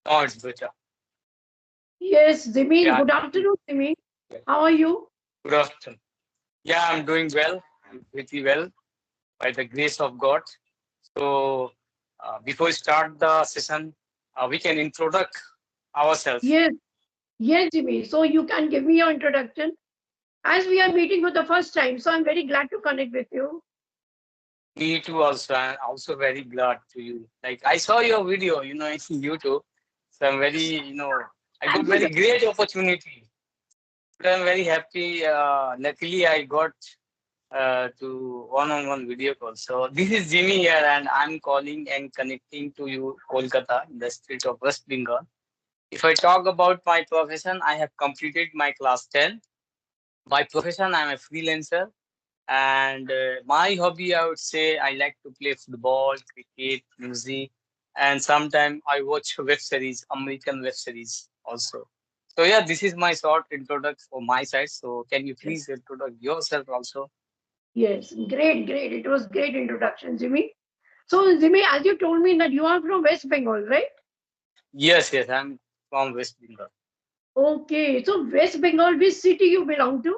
Oh, it's better. Yes, Jimmy. Yeah. Good afternoon, Jimmy. How are you? Good afternoon. Yeah, I'm doing well. I'm pretty well by the grace of God. So, before we start the session, we can introduce ourselves. Yes, yes, Jimmy. So you can give me your introduction. As we are meeting for the first time, so I'm very glad to connect with you. Me too. Also, I'm also very glad to you. Like I saw your video, in YouTube. So I'm very, I got Thank you. very great opportunity. But I'm very happy. Luckily, I got to one-on-one video call. So this is Jimmy here, and I'm calling and connecting to you, Kolkata, in the state of West Bengal. If I talk about my profession, I have completed my class 10. By profession, I'm a freelancer, and my hobby, I would say, I like to play football, cricket, music, and sometimes I watch web series, American web series also. So yeah, this is my short introduction for my side. So can you Yes, please introduce yourself also? yes, great, great. It was great introduction, Jimmy. So, Jimmy, as you told me that you are from West Bengal, right? Yes, yes, I'm from West Bengal. Okay. So, West Bengal, which city you belong to?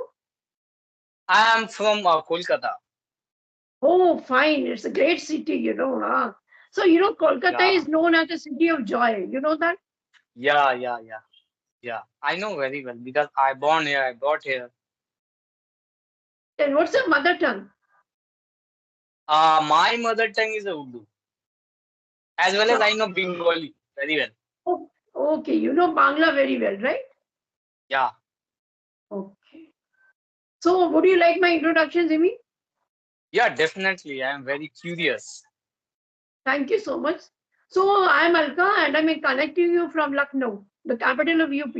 I am from Kolkata. Oh, fine. It's a great city, Huh? So, Kolkata Yeah, is known as the city of joy. You know that? yeah, yeah, yeah, yeah. I know very well because I born here, I got here. Then what's your mother tongue? My mother tongue is Urdu, as well as I know Bengali very well. Oh, okay, you know Bangla very well, right? Yeah, Okay. So, would you like my introduction, Jimmy? yeah, definitely. I am very curious. Thank you so much. So, I'm Alka and I'm connecting you from Lucknow, the capital of UP.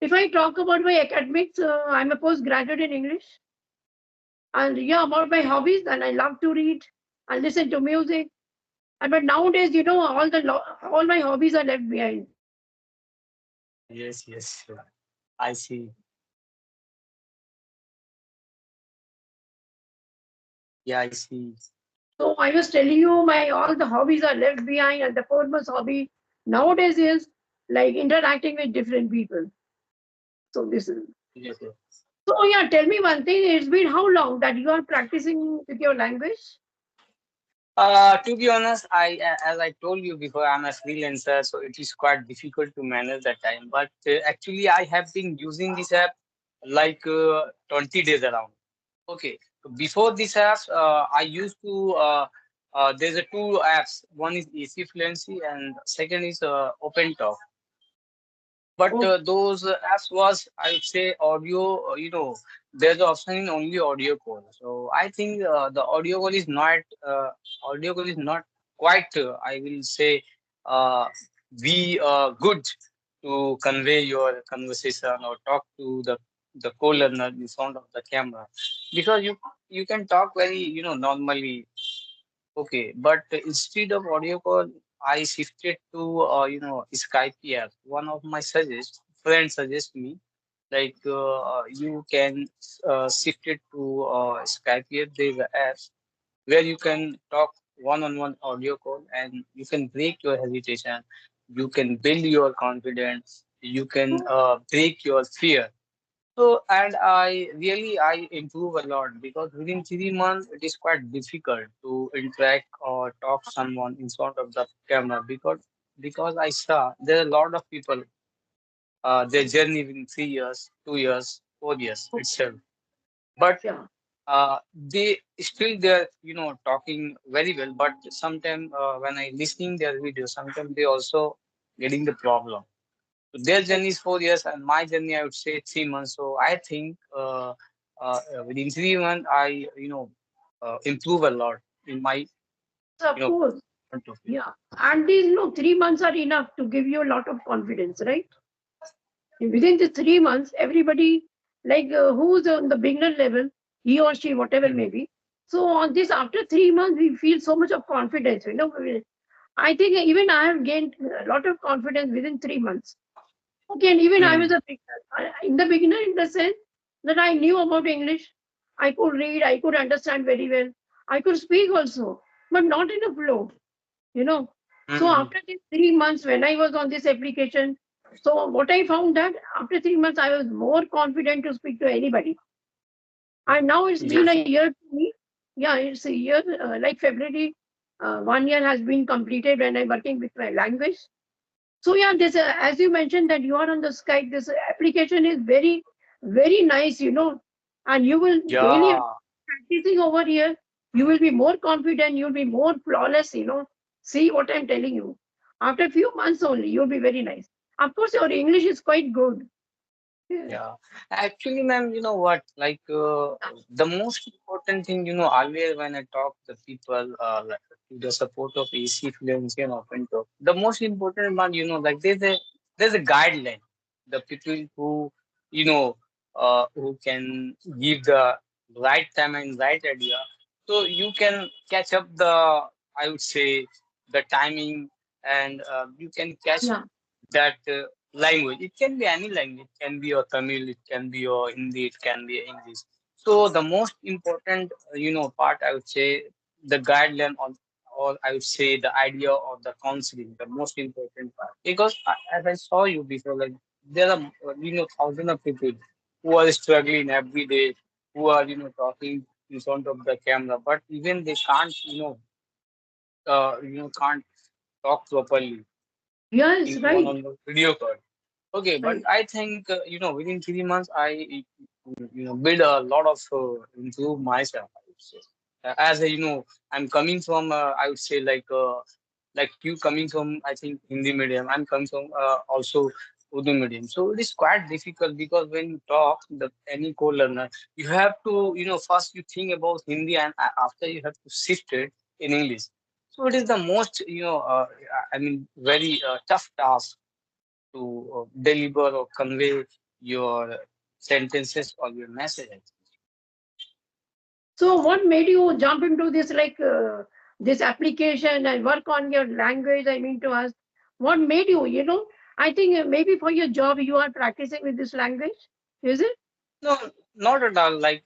If I talk about my academics, I'm a postgraduate in English. And yeah, about my hobbies, and I love to read and listen to music. And but nowadays, all my hobbies are left behind. Yes, yes, sure. I see. Yeah, I see. So I was telling you, my all the hobbies are left behind, and the foremost hobby nowadays is like interacting with different people. So this is Yes, yes. so yeah. Tell me one thing. It's been how long that you are practicing with your language? To be honest, as I told you before, I'm a freelancer, so it is quite difficult to manage that time. But actually, I have been using this app like 20 days around. Okay. Before this app, I used to. There's a two apps. One is AC Fluency, and second is Open Talk. But Oh, those apps was, I would say, audio. There's an option in only audio call. So I think the audio call is not quite. I will say, uh, be good to convey your conversation or talk to the co-learner in front of the camera, because you can talk very normally. Okay, but instead of audio call, I shifted to Skype app. One of my friends suggest me, like you can shift it to Skype app. There's a app where you can talk one-on-one audio call, and you can break your hesitation. You can build your confidence. You can break your fear. So, and I improve a lot because within 3 months it is quite difficult to interact or talk someone in front of the camera, because I saw there are a lot of people, their journey within 3 years, 2 years, 4 years itself, but yeah. they still they're talking very well, but sometimes when I listening their videos, sometimes they also getting the problem. Their journey is 4 years, and my journey, I would say, 3 months. So I think within 3 months, I improve a lot in my Yes, of you know course. point of view. Yeah. And these 3 months are enough to give you a lot of confidence, right? Within the 3 months, everybody like who's on the beginner level, he or she, whatever Mhm. may be. So on this, after 3 months, we feel so much of confidence. I think even I have gained a lot of confidence within 3 months. Okay, and even I was Mm. a beginner. In the beginner, in the sense that I knew about English, I could read, I could understand very well, I could speak also, but not in a flow. You know. So Mm-hmm. after these 3 months, when I was on this application, so what I found that after 3 months, I was more confident to speak to anybody. And now it's been a Yes. year to me. Yeah, it's a year, like February, 1 year has been completed when I'm working with my language. So yeah, this as you mentioned that you are on the Skype, this application is very, very nice, and you will daily Yeah. practicing over here. You will be more confident. You'll be more flawless. See what I'm telling you. After a few months only, you'll be very nice. Of course, your English is quite good. Yeah. Yeah, actually, ma'am, you know what? Like the most important thing, earlier when I talk to people, like to the support of AC fluency and open talk, the most important one, like there's a guideline. The people who, who can give the right time and right idea, so you can catch up I would say, the timing, and you can catch Yeah. that language. It can be any language. It can be your Tamil, it can be your Hindi, it can be English. So the most important, part I would say, the guideline or I would say the idea of the counseling, the most important part. Because as I saw you before, like there are thousands of people who are struggling every day, who are talking in front of the camera, but even they can't can't talk properly Yes, in one right. on the video call. Okay, but Right. I think within 3 months I build a lot of improve myself. I would say, as a, I'm coming from I would say like you coming from I think Hindi medium. I'm coming from also Urdu medium. So it is quite difficult because when you talk the any co-learner, you have to first you think about Hindi and after you have to shift it in English. So it is the most I mean very tough task to deliver or convey your sentences or your messages. So what made you jump into this this application and work on your language? I mean to ask, what made you? I think maybe for your job you are practicing with this language. Is it? No, not at all. Like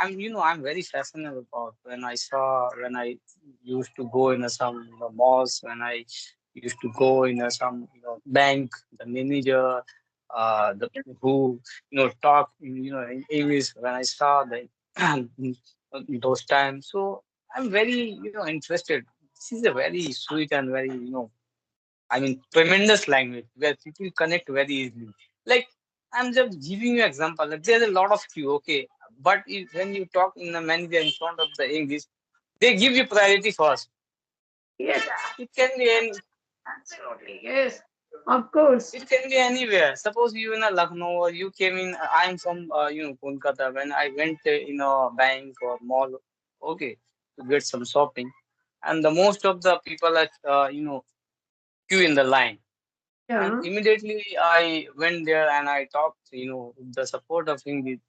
I'm very fascinated about when I used to go in some malls, when I used to go in some bank, the manager, the who talk in English. When I saw the those times, so I'm very interested. This is a very sweet and very I mean, tremendous language where people connect very easily. Like, I'm just giving you example. Like, there's a lot of you, okay, but when you talk in the manager in front of the English, they give you priority first. Yes, It can be in, absolutely. Yes, of course. it can be anywhere. Suppose you in a Lucknow or you came in. I'm from Kolkata. When I went in a bank or mall, okay, to get some shopping, and the most of the people are queue in the line. And Yeah. immediately I went there and I talked, with the support of English.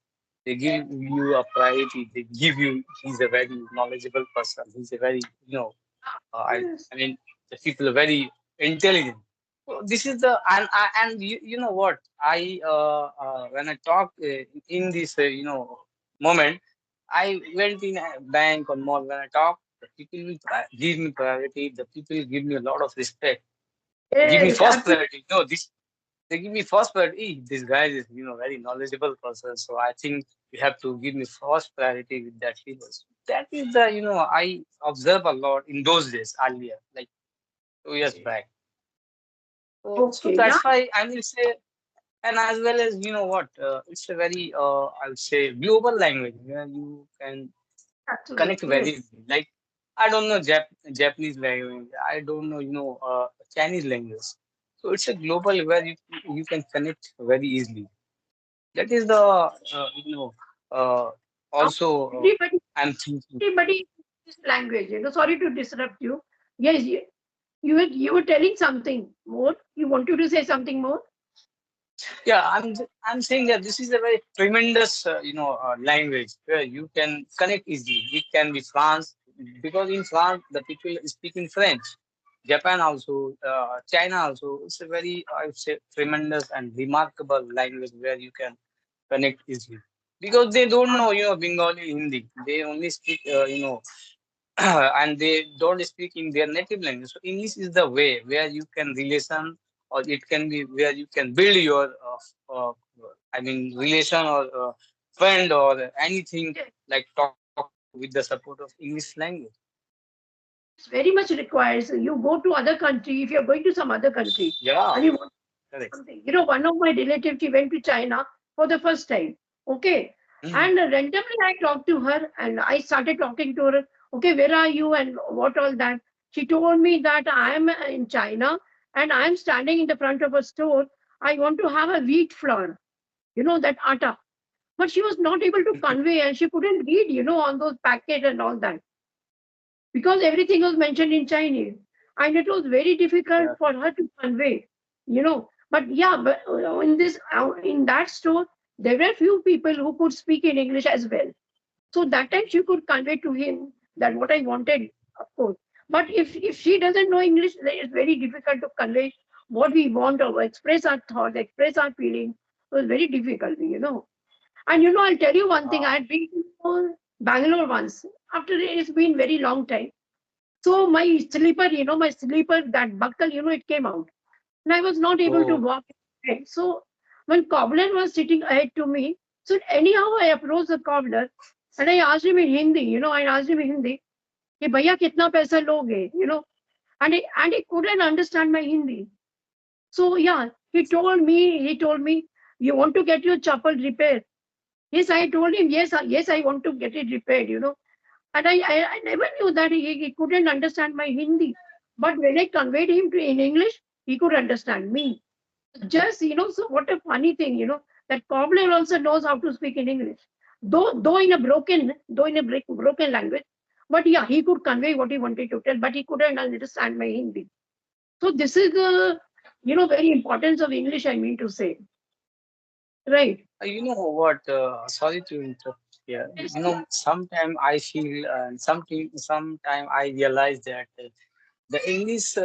They give you a priority. They give you, he's a very knowledgeable person. He's a very, Yes. I mean, the people are very intelligent. So this is the, and you know what? When I talk in this, moment, I went in a bank or mall. When I talk, the people will give me priority. The people give me a lot of respect. Give me Yes, first absolutely. priority. No, this they give me first priority. This guy is, very knowledgeable person. So I think you have to give me first priority with that people. So that is the, I observe a lot in those days earlier, like 2 years back. So Okay. Yeah, that's why I will say, and as well as, what, it's a very, I would say, global language where you can connect absolutely. very Yes. easily. Like, I don't know Japanese language. I don't know, Chinese language. So it's a global where you can connect very easily. That is the uh, Now, also everybody, I'm thinking. everybody this language. Sorry to disrupt you. Yes, you were telling something more. You wanted to say something more. Yeah, I'm saying that this is a very tremendous language where you can connect easily. It can be France because in France the people speak in French. Japan also, China also. It's a very, I would say, tremendous and remarkable language where you can connect easily because they don't know Bengali, Hindi. They only speak and they don't speak in their native language. So English is the way where you can relation, or it can be where you can build your, I mean, relation or friend or anything, Yes, like talk with the support of English language. it's very much required. So you go to other country, if you're going to some other country Yeah, and you want correct. something. One of my relatives, she went to China for the first time. Okay. Mhm. And randomly I talked to her and I started talking to her. Okay, where are you and what all that? She told me that I am in China and I am standing in the front of a store. I want to have a wheat flour, that atta. But she was not able to convey and she couldn't read, on those packets and all that because everything was mentioned in Chinese. And it was very Yeah. difficult for her to convey, But yeah, but in that store, there were few people who could speak in English as well. So that time she could convey to him that what I wanted, of course. But if she doesn't know English, then it's very difficult to convey what we want or express our thoughts, express our feelings. It was very difficult. And I'll tell you one thing. I Wow. had been to Bangalore once. After it's been very long time. So my sleeper, that buckle, it came out. And I was not able to Oh, walk. Right. So when cobbler was sitting ahead to me, so anyhow I approached the cobbler and I asked him in Hindi, I asked him in Hindi, कि भैया कितना पैसा लोगे. And he couldn't understand my Hindi. So yeah, he told me, you want to get your chapel repaired? Yes, I told him, yes, I want to get it repaired. And I never knew that he couldn't understand my Hindi. But when I conveyed him in English, he could understand me. Just, so what a funny thing, that cobbler also knows how to speak in English. Though in a broken language. But yeah, he could convey what he wanted to tell, but he couldn't understand my Hindi. So this is the, very importance of English, I mean to say. Right. you know what? Sorry to interrupt here. Yes, You yes. know, sometime I feel, sometime I realize that the English,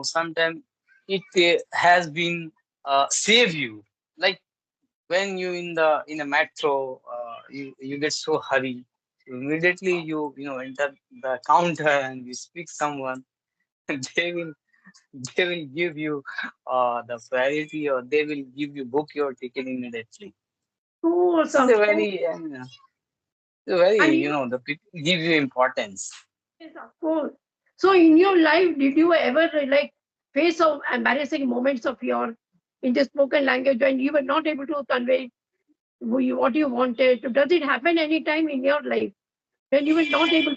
sometimes it has been save you. Like when you in a metro, you get so hurry. Immediately you enter the counter and you speak someone, they will they will give you the priority, or they will give you book your ticket immediately. So This is a awesome. So, very, and the people give you importance. yes, of course. So, in your life, did you ever like face some embarrassing moments of your in the spoken language when you were not able to convey what you wanted? Does it happen anytime in your life when you were not able?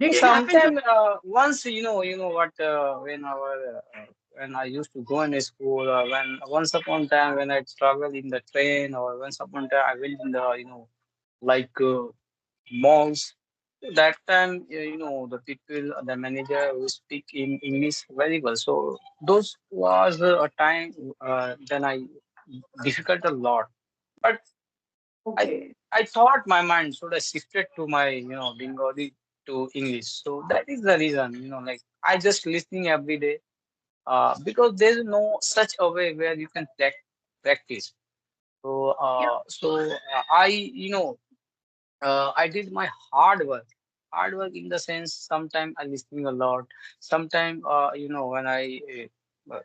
Did it happen to? Sometimes, once what, when I used to go in a school, when once upon time when I travel in the train, or once upon time I went in the, like, malls. That time, the people, the manager will speak in English very well. So those was a time, then I difficult a lot. But I Okay. I thought my mind should have shifted to my, Bengali to English. So that is the reason, like I just listening every day, because there's no such a way where you can practice. So Yeah. I did my hard work in the sense, sometimes I listening a lot, sometimes, when I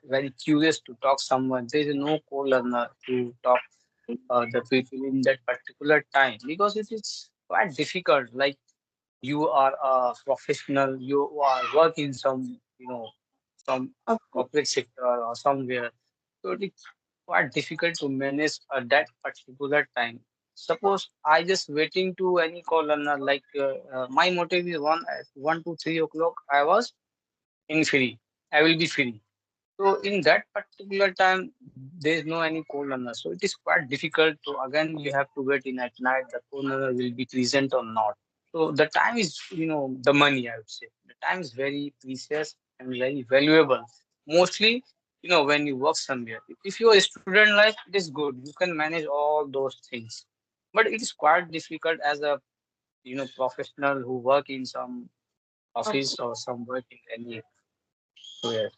very curious to talk someone, there is no co-learner to talk the people in that particular time, because it is quite difficult. Like, you are a professional, you are working some, some Of course. corporate sector or somewhere. So it is quite difficult to manage at that particular time. Suppose I just waiting to any call learner, like, my motive is one at 1 to 3 o'clock. I was in free. I will be free. So in that particular time, there is no any co-learner. So it is quite difficult to, again, you have to wait in at night, the co-learner will be present or not. So the time is, the money, I would say. The time is very precious and very valuable. Mostly, when you work somewhere. If you are a student life, it is good. You can manage all those things. But it is quite difficult as a, professional who work in some Of office course. or some work in anywhere.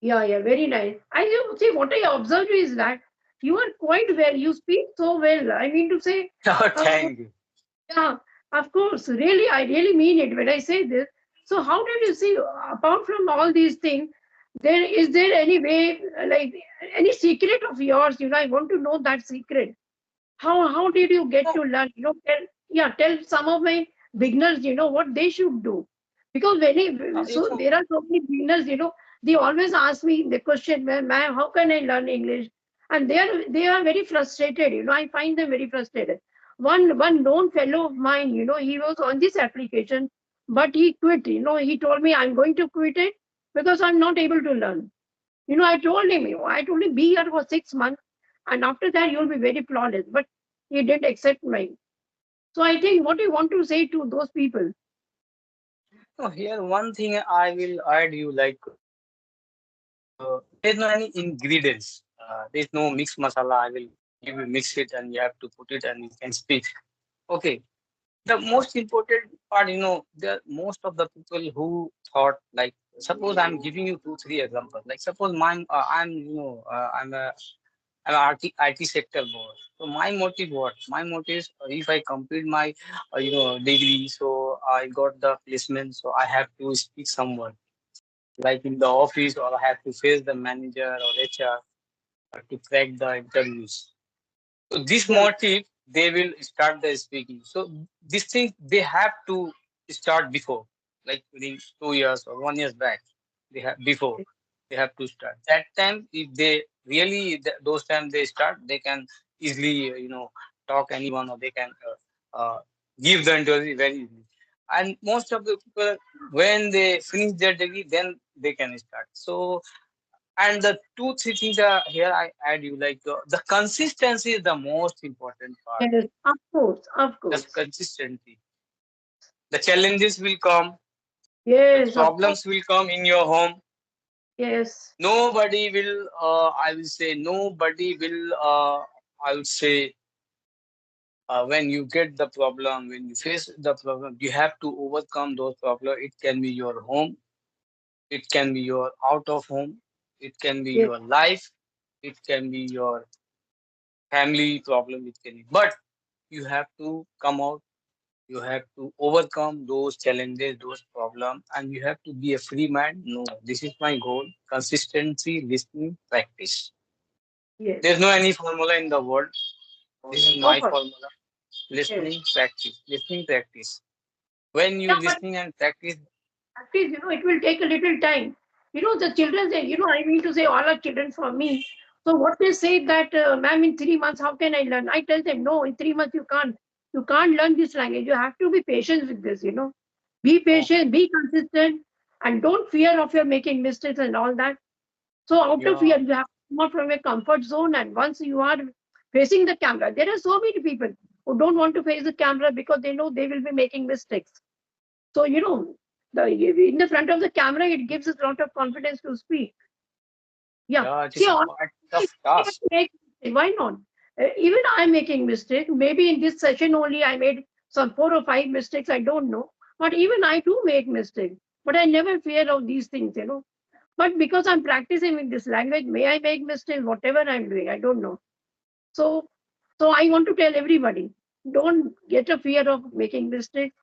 Yeah, yeah, very nice. I you see what I observed is that you are quite well. You speak so well. I mean to say, uh, Thank you. yeah. Of course, really, I really mean it when I say this. So, how did you see, apart from all these things, there any way, like any secret of yours? I want to know that secret. How did you get No, to learn? Tell some of my beginners, what they should do. Because you so know, there are so many beginners, they always ask me the question, ma'am, how can I learn English? And they are very frustrated, I find them very frustrated. One known fellow of mine, he was on this application, but he quit, he told me I'm going to quit it because I'm not able to learn. I told him, be here for 6 months, and after that you'll be very flawless. But he didn't accept me. So I think what you want to say to those people? no, here one thing I will add you like there's no any ingredients. There's no mixed masala. I will give you mix it and you have to put it and you can speak. Okay. The most important part, the most of the people who thought like, suppose I'm giving you two, three examples. Like suppose I'm a IT sector board. So my motive what? My motive is if I complete my degree, so I got the placement, so I have to speak someone like in the office or I have to face the manager or HR to crack the interviews. So this Yeah, motive, they will start the speaking. So this thing they have to start before, like within 2 years or 1 year back. They have before they have to start. That time, if they really those times they start, they can easily talk anyone or they can give the interview very easily. And most of the people, when they finish their degree, then they can start. So and the two, three things are here I add you like the consistency is the most important part. yes, of course, of The course. consistency. The challenges will come, the Yes, of course. problems will come in your home. Yes, Nobody will, I will say, nobody will, I would say, when you get the problem, when you face the problem, you have to overcome those problems. It can be your home, it can be your out of home, it can be yes, your life, it can be your family problem, it can be. But you have to come out, you have to overcome those challenges, those problems, and you have to be a free man. No, this is my goal. Consistency, listening, practice. yes. There's no any formula in the world. This is No my problem. formula. Yes. Listening, practice. Listening, practice. When you Yeah, but listening and practice, practice, it will take a little time. The children say, I mean to say all are children for me. So what they say that, ma'am, in 3 months, how can I learn? I tell them, no, in 3 months you can't. You can't learn this language. You have to be patient with this. Be oh, patient, be consistent, and don't fear of your making mistakes and all that. So out of yeah, fear, you have to come out from your comfort zone. And once you are facing the camera, there are so many people who don't want to face the camera because they know they will be making mistakes. So, the in the front of the camera, it gives us a lot of confidence to speak. Yeah. yeah, it See, is a honestly, quite we tough have task. to make mistake. Why not? Even I'm making mistake. Maybe in this session only I made some 4 or 5 mistakes. I don't know. But even I do make mistakes. But I never fear of these things. But because I'm practicing with this language, may I make mistakes? Whatever I'm doing, I don't know. So, so I want to tell everybody: don't get a fear of making mistakes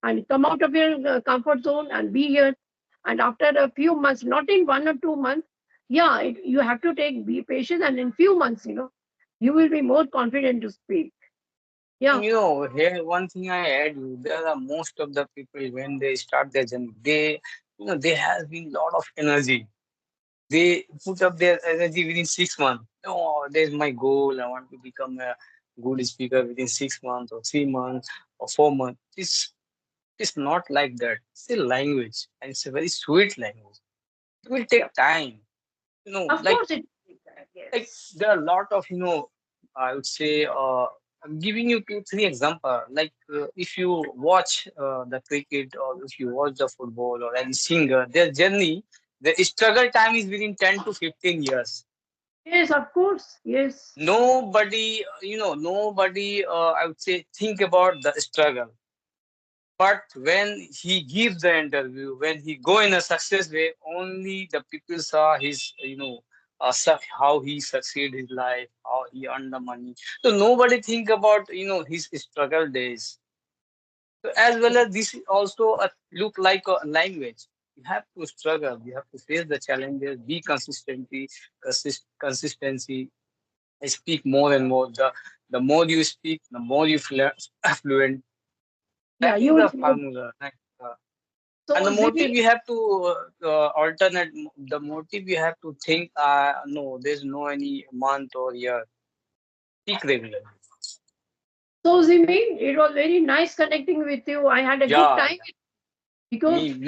and come out of your comfort zone and be here. And after a few months, not in 1 or 2 months, yeah, you have to be patient, and in few months, you will be more confident to speak. And Yeah, here one thing I add you, there are most of the people when they start their journey, they have been lot of energy. They put up their energy within 6 months. Oh, there's my goal. I want to become a good speaker within 6 months or 3 months or 4 months. It's not like that. It's a language and it's a very sweet language. It will yeah. take time. Of Like course it. like Yes. there are a lot of I would say I'm giving you two three example like if you watch the cricket or if you watch the football or any singer their journey the struggle time is within 10 to 15 years. Yes, of course. Yes. Nobody nobody I would say think about the struggle, but when he gives the interview, when he go in a success way, only the people saw his, how he succeed his life, how he earned the money. So nobody think about, his struggle days. So as well as this is also a, look like a language. You have to struggle. You have to face the challenges. Be consistency. I speak more and more. The more you speak, the more you fluent. Yeah, That is you the will. formula. Right? And So the motive Zimi, you have to alternate. The motive you have to think. No, there's no any month or year. Speak regularly. so Zimi, it was very nice connecting with you. I had a good Yeah, time yeah. because Me